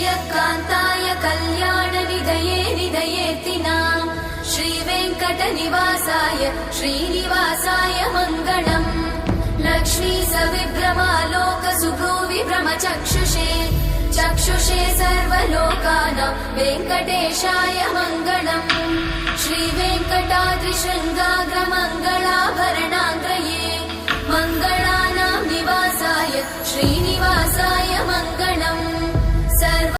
श्रियकान्ताय कल्याणनिधये निधयेतिनाम् श्रीवेङ्कटनिवासाय श्रीनिवासाय मङ्गलम् लक्ष्मी सविभ्रमालोक सुभ्रूविभ्रमचक्षुषे चक्षुषे सर्वलोकानां वेङ्कटेशाय मङ्गलम् श्रीवेङ्कटाद्रिशृङ्गाग्रमङ्गलाभरणाङ्गये